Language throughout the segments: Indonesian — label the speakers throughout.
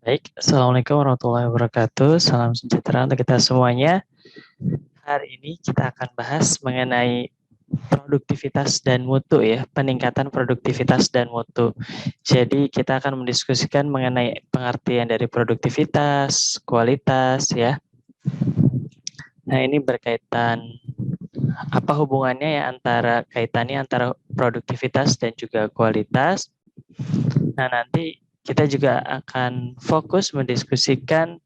Speaker 1: Baik, Assalamualaikum warahmatullahi wabarakatuh. Salam sejahtera untuk kita semuanya. Hari ini kita akan bahas mengenai produktivitas dan mutu ya, peningkatan produktivitas dan mutu. Jadi kita akan mendiskusikan mengenai pengertian dari produktivitas, kualitas ya. Nah, ini berkaitan apa hubungannya ya kaitannya antara produktivitas dan juga kualitas. Nah, nanti kita juga akan fokus mendiskusikan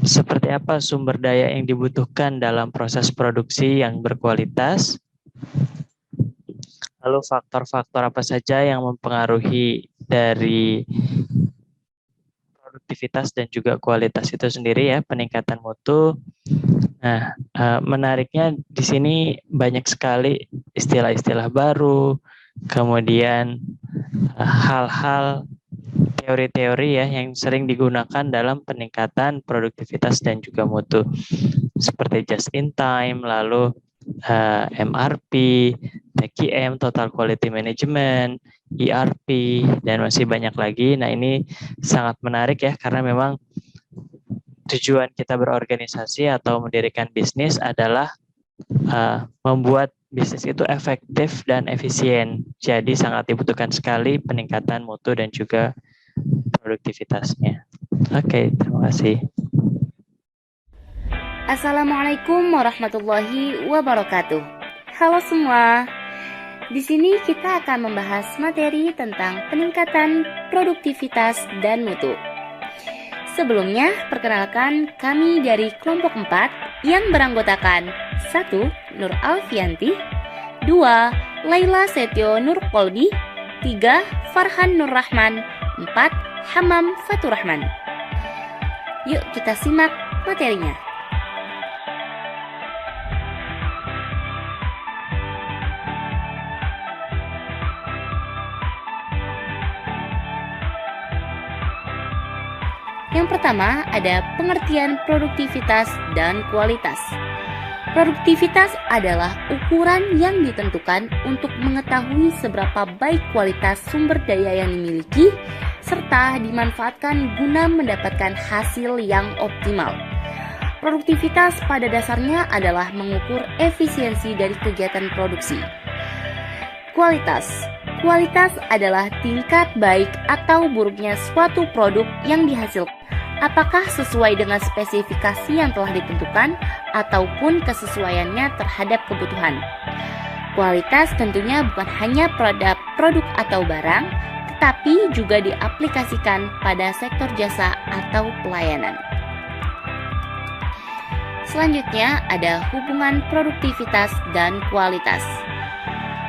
Speaker 1: seperti apa sumber daya yang dibutuhkan dalam proses produksi yang berkualitas, lalu faktor-faktor apa saja yang mempengaruhi dari produktivitas dan juga kualitas itu sendiri ya, peningkatan mutu. Nah, menariknya di sini banyak sekali istilah-istilah baru, kemudian hal-hal teori-teori ya yang sering digunakan dalam peningkatan produktivitas dan juga mutu seperti just in time, lalu MRP, TQM, Total Quality Management, ERP, dan masih banyak lagi. Nah, ini sangat menarik ya karena memang tujuan kita berorganisasi atau mendirikan bisnis adalah membuat bisnis itu efektif dan efisien. Jadi sangat dibutuhkan sekali peningkatan mutu dan juga produktivitasnya. Oke, terima kasih.
Speaker 2: Assalamualaikum warahmatullahi wabarakatuh. Halo semua. Di sini kita akan membahas materi tentang peningkatan produktivitas dan mutu. Sebelumnya, perkenalkan kami dari kelompok 4 yang beranggotakan 1. Nur Alfianti, 2. Laila Setio Nur Kolbi, 3. Farhan Nur Rahman, 4. Hamam Faturrahman. Yuk kita simak materinya. Yang pertama ada pengertian produktivitas dan kualitas. Produktivitas adalah ukuran yang ditentukan untuk mengetahui seberapa baik kualitas sumber daya yang dimiliki serta dimanfaatkan guna mendapatkan hasil yang optimal. Produktivitas pada dasarnya adalah mengukur efisiensi dari kegiatan produksi. Kualitas adalah tingkat baik atau buruknya suatu produk yang dihasilkan. Apakah sesuai dengan spesifikasi yang telah ditentukan ataupun kesesuaiannya terhadap kebutuhan. Kualitas tentunya bukan hanya produk atau barang, tetapi juga diaplikasikan pada sektor jasa atau pelayanan. Selanjutnya ada hubungan produktivitas dan kualitas.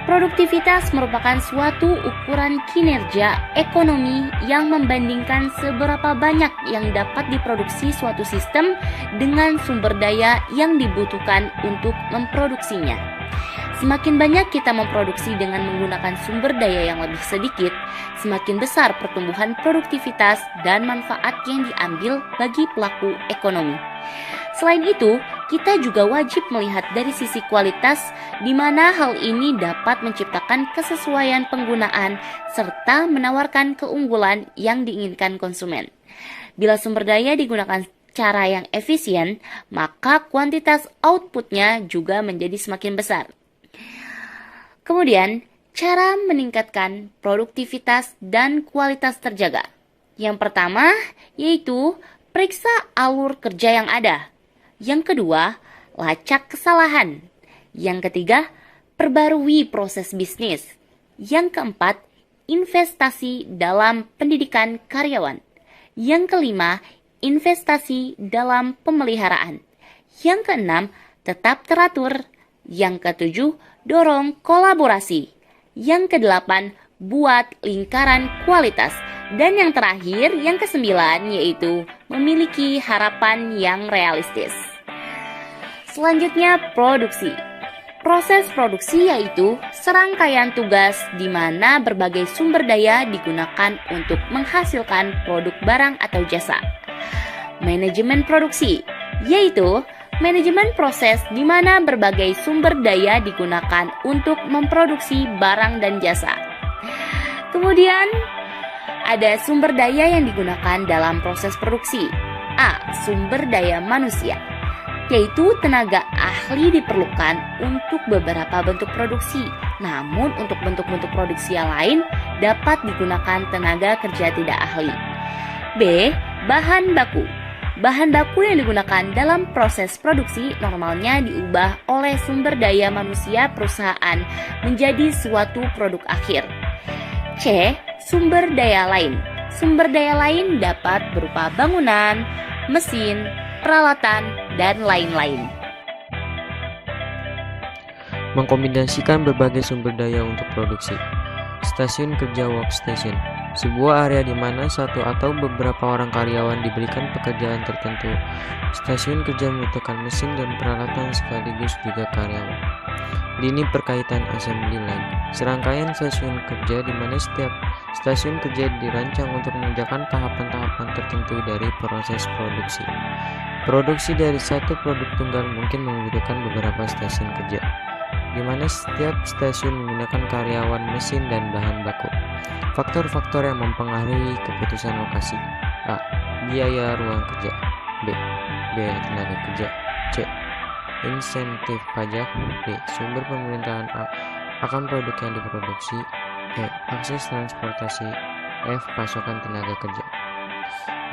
Speaker 2: Produktivitas merupakan suatu ukuran kinerja ekonomi yang membandingkan seberapa banyak yang dapat diproduksi suatu sistem dengan sumber daya yang dibutuhkan untuk memproduksinya. Semakin banyak kita memproduksi dengan menggunakan sumber daya yang lebih sedikit, semakin besar pertumbuhan produktivitas dan manfaat yang diambil bagi pelaku ekonomi. Selain itu, kita juga wajib melihat dari sisi kualitas, di mana hal ini dapat menciptakan kesesuaian penggunaan serta menawarkan keunggulan yang diinginkan konsumen. Bila sumber daya digunakan cara yang efisien, maka kuantitas outputnya juga menjadi semakin besar. Kemudian, cara meningkatkan produktivitas dan kualitas terjaga. Yang pertama, yaitu periksa alur kerja yang ada. Yang kedua, lacak kesalahan. Yang ketiga, perbarui proses bisnis. Yang keempat, investasi dalam pendidikan karyawan. Yang kelima, investasi dalam pemeliharaan. Yang keenam, tetap teratur. Yang ketujuh, dorong kolaborasi. Yang kedelapan, buat lingkaran kualitas. Dan yang terakhir, yang kesembilan, yaitu memiliki harapan yang realistis. Selanjutnya, produksi. Proses produksi yaitu serangkaian tugas di mana berbagai sumber daya digunakan untuk menghasilkan produk barang atau jasa. Manajemen produksi yaitu manajemen proses di mana berbagai sumber daya digunakan untuk memproduksi barang dan jasa. Kemudian Ada sumber daya yang digunakan dalam proses produksi. A. Sumber daya manusia, yaitu tenaga ahli diperlukan untuk beberapa bentuk produksi. Namun untuk bentuk-bentuk produksi yang lain dapat digunakan tenaga kerja tidak ahli. B. Bahan baku. Bahan baku yang digunakan dalam proses produksi normalnya diubah oleh sumber daya manusia perusahaan menjadi suatu produk akhir. C. Sumber daya lain. Sumber daya lain dapat berupa bangunan, mesin, peralatan, dan lain-lain.
Speaker 3: Mengkombinasikan berbagai sumber daya untuk produksi. Stasiun kerja workstation, sebuah area di mana satu atau beberapa orang karyawan diberikan pekerjaan tertentu. Stasiun kerja membutuhkan mesin dan peralatan sekaligus juga karyawan. Lini perkaitan assembly line, serangkaian stasiun kerja di mana setiap stasiun kerja dirancang untuk mengerjakan tahapan-tahapan tertentu dari proses produksi. Produksi dari satu produk tunggal mungkin membutuhkan beberapa stasiun kerja, di mana setiap stasiun menggunakan karyawan, mesin, dan bahan baku. Faktor-faktor yang mempengaruhi keputusan lokasi. A. Biaya ruang kerja. B. Biaya tenaga kerja. C. Insentif pajak. D. Sumber pemerintahan akan produk yang diproduksi. E. Akses transportasi. F. Pasokan tenaga kerja.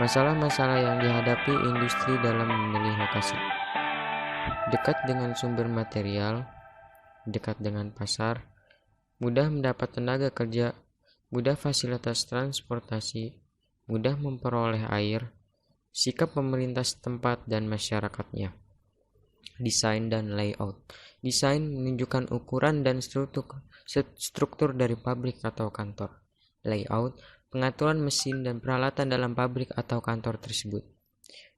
Speaker 3: Masalah-masalah yang dihadapi industri dalam memilih lokasi. Dekat dengan sumber material, dekat dengan pasar, mudah mendapat tenaga kerja, mudah fasilitas transportasi, mudah memperoleh air, sikap pemerintah setempat dan masyarakatnya. Desain dan layout. Desain menunjukkan ukuran dan struktur dari pabrik atau kantor. Layout, pengaturan mesin dan peralatan dalam pabrik atau kantor tersebut.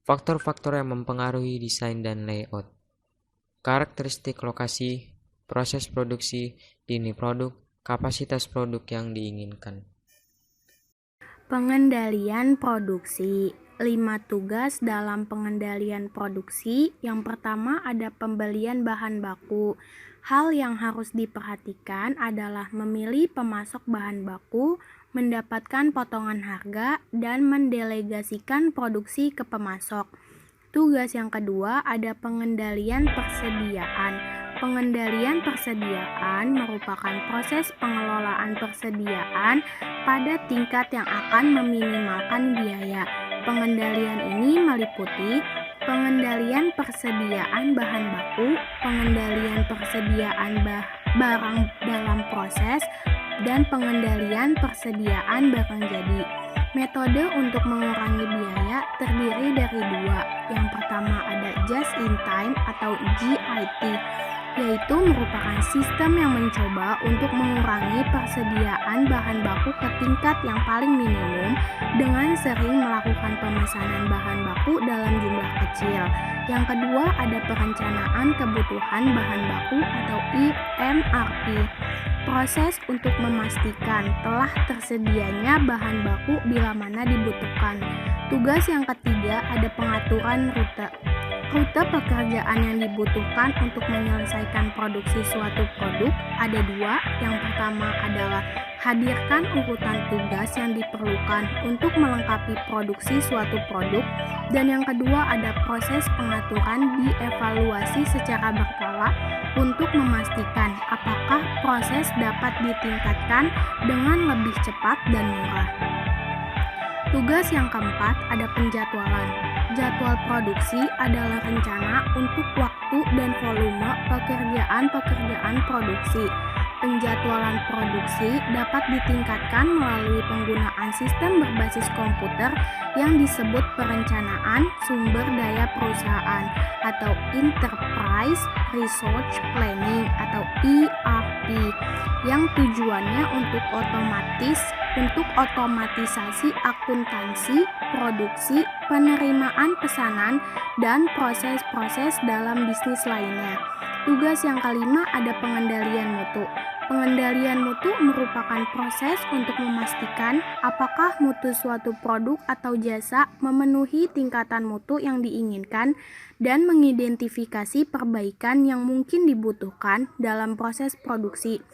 Speaker 3: Faktor-faktor yang mempengaruhi desain dan layout. Karakteristik lokasi, proses produksi, lini produk, kapasitas produk yang diinginkan.
Speaker 4: Pengendalian produksi. 5 tugas dalam pengendalian produksi. Yang pertama ada pembelian bahan baku. Hal yang harus diperhatikan adalah memilih pemasok bahan baku, mendapatkan potongan harga, dan mendelegasikan produksi ke pemasok. Tugas yang kedua ada pengendalian persediaan. Pengendalian persediaan merupakan proses pengelolaan persediaan pada tingkat yang akan meminimalkan biaya. Pengendalian ini meliputi pengendalian persediaan bahan baku, pengendalian persediaan barang dalam proses, dan pengendalian persediaan barang jadi. Metode untuk mengurangi biaya terdiri dari 2. Yang pertama ada just in time atau JIT, yaitu merupakan sistem yang mencoba untuk mengurangi persediaan bahan baku ke tingkat yang paling minimum dengan sering melakukan pemesanan bahan baku dalam jumlah kecil. Yang kedua ada perencanaan kebutuhan bahan baku atau IMRP, proses untuk memastikan telah tersedianya bahan baku bila mana dibutuhkan. Tugas yang ketiga ada pengaturan rute. Rute pekerjaan yang dibutuhkan untuk menyelesaikan produksi suatu produk ada 2. Yang pertama adalah hadirkan urutan tugas yang diperlukan untuk melengkapi produksi suatu produk, dan yang kedua ada proses pengaturan dievaluasi secara berkala untuk memastikan apakah proses dapat ditingkatkan dengan lebih cepat dan murah. Tugas yang keempat ada penjadwalan. Jadwal produksi adalah rencana untuk waktu dan volume pekerjaan produksi. Penjadwalan produksi dapat ditingkatkan melalui penggunaan sistem berbasis komputer yang disebut perencanaan sumber daya perusahaan atau Enterprise Resource Planning atau ERP, yang tujuannya untuk otomatisasi akuntansi, produksi, penerimaan pesanan, dan proses-proses dalam bisnis lainnya. Tugas yang kelima ada pengendalian mutu. Pengendalian mutu merupakan proses untuk memastikan apakah mutu suatu produk atau jasa memenuhi tingkatan mutu yang diinginkan dan mengidentifikasi perbaikan yang mungkin dibutuhkan dalam proses produksi.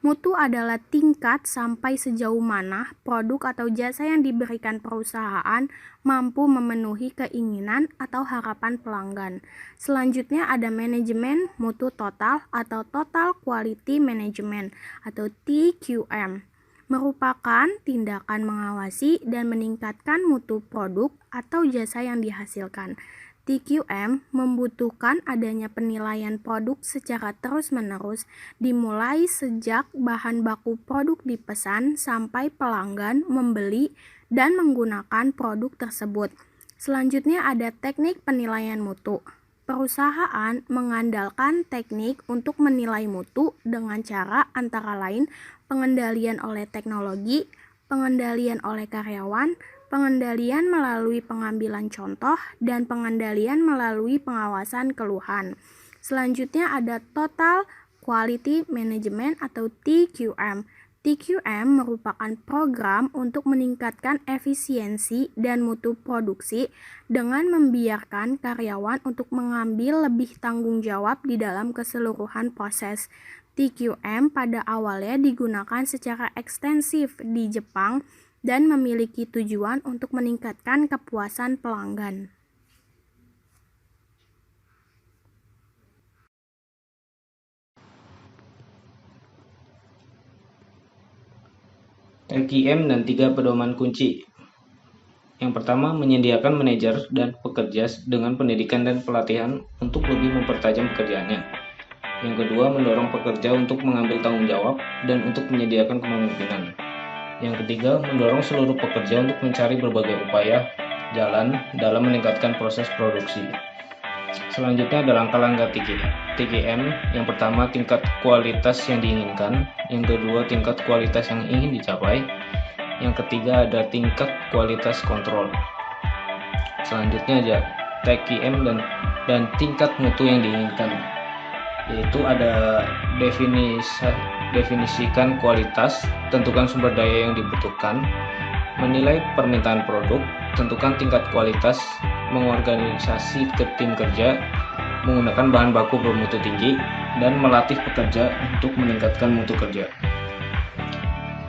Speaker 4: Mutu adalah tingkat sampai sejauh mana produk atau jasa yang diberikan perusahaan mampu memenuhi keinginan atau harapan pelanggan. Selanjutnya ada manajemen mutu total atau Total Quality Management atau TQM. Merupakan tindakan mengawasi dan meningkatkan mutu produk atau jasa yang dihasilkan. TQM membutuhkan adanya penilaian produk secara terus-menerus, dimulai sejak bahan baku produk dipesan sampai pelanggan membeli dan menggunakan produk tersebut. Selanjutnya ada teknik penilaian mutu. Perusahaan mengandalkan teknik untuk menilai mutu dengan cara antara lain pengendalian oleh teknologi, pengendalian oleh karyawan, pengendalian melalui pengambilan contoh, dan pengendalian melalui pengawasan keluhan. Selanjutnya ada Total Quality Management atau TQM. TQM merupakan program untuk meningkatkan efisiensi dan mutu produksi dengan membiarkan karyawan untuk mengambil lebih tanggung jawab di dalam keseluruhan proses. TQM pada awalnya digunakan secara ekstensif di Jepang dan memiliki tujuan untuk meningkatkan kepuasan pelanggan.
Speaker 5: TQM dan 3 pedoman kunci. Yang pertama, menyediakan manajer dan pekerja dengan pendidikan dan pelatihan untuk lebih mempertajam pekerjaannya. Yang kedua, mendorong pekerja untuk mengambil tanggung jawab dan untuk menyediakan kepemimpinan. Yang ketiga, mendorong seluruh pekerja untuk mencari berbagai upaya jalan dalam meningkatkan proses produksi. Selanjutnya ada langkah-langkah TQM. Yang pertama, tingkat kualitas yang diinginkan. Yang kedua, tingkat kualitas yang ingin dicapai. Yang ketiga ada tingkat kualitas kontrol. Selanjutnya ada TQM dan tingkat mutu yang diinginkan. Yaitu ada definisikan kualitas, tentukan sumber daya yang dibutuhkan, menilai permintaan produk, tentukan tingkat kualitas, mengorganisasi tim kerja, menggunakan bahan baku bermutu tinggi, dan melatih pekerja untuk meningkatkan mutu kerja.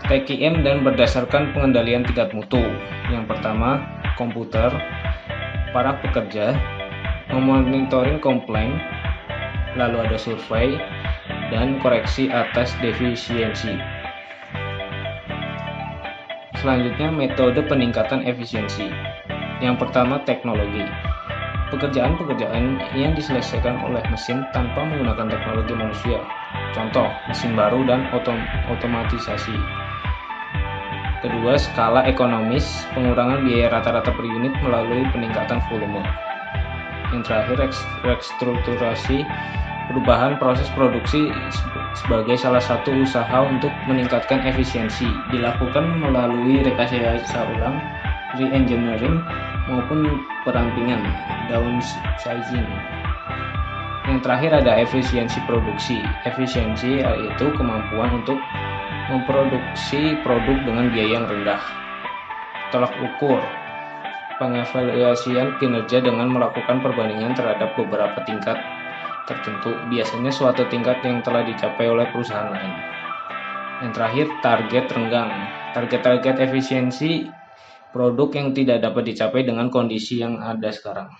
Speaker 5: TQM dan berdasarkan pengendalian tingkat mutu. Yang pertama, komputer, para pekerja, memonitoring komplain, lalu ada survei, dan koreksi atas defisiensi. Selanjutnya, metode peningkatan efisiensi. Yang pertama, teknologi. Pekerjaan-pekerjaan yang diselesaikan oleh mesin tanpa menggunakan teknologi manusia. Contoh, mesin baru dan otomatisasi. Kedua, skala ekonomis, pengurangan biaya rata-rata per unit melalui peningkatan volume. Yang terakhir, restrukturasi, perubahan proses produksi sebagai salah satu usaha untuk meningkatkan efisiensi, dilakukan melalui rekayasa ulang, re-engineering, maupun perampingan, downsizing. Yang terakhir ada efisiensi produksi. Efisiensi yaitu kemampuan untuk memproduksi produk dengan biaya yang rendah. Tolak ukur, pengevaluasian kinerja dengan melakukan perbandingan terhadap beberapa tingkat tertentu, biasanya suatu tingkat yang telah dicapai oleh perusahaan lain. Yang terakhir, target renggang. Target efisiensi produk yang tidak dapat dicapai dengan kondisi yang ada sekarang.